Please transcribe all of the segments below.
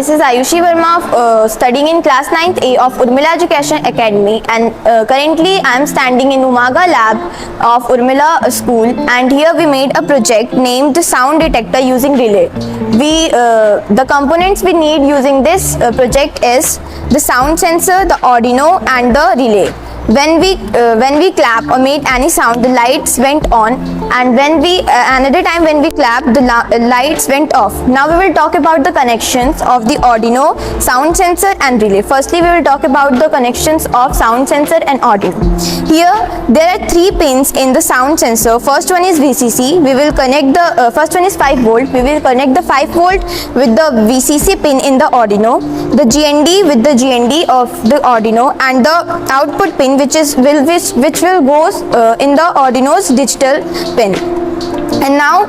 this is Ayushi Verma, studying in class 9th A of Urmila Education Academy, and currently I am standing in Umaga lab of Urmila school, and here we made a project named the sound detector using relay. The components we need using this project is the sound sensor, the Arduino and the relay. When we clap or made any sound, the lights went on, and when we another time when we clap, the lights went off. Now we will talk about the connections of the Arduino, sound sensor and relay. Firstly, we will talk about the connections of sound sensor and Arduino. Here there are 3 pins in the sound sensor. First one is VCC. We will connect the first one is 5 volt. We will connect the 5 volt with the VCC pin in the Arduino, the GND with the GND of the Arduino, and the output pin which will goes in the Arduino's digital pin. And now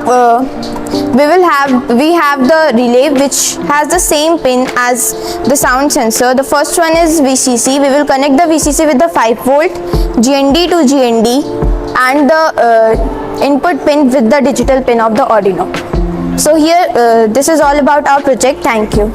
we have the relay which has the same pin as the sound sensor. The first one is VCC. We will connect the VCC with the 5 volt, GND to GND, and the input pin with the digital pin of the Arduino. So here this is all about our project. Thank you.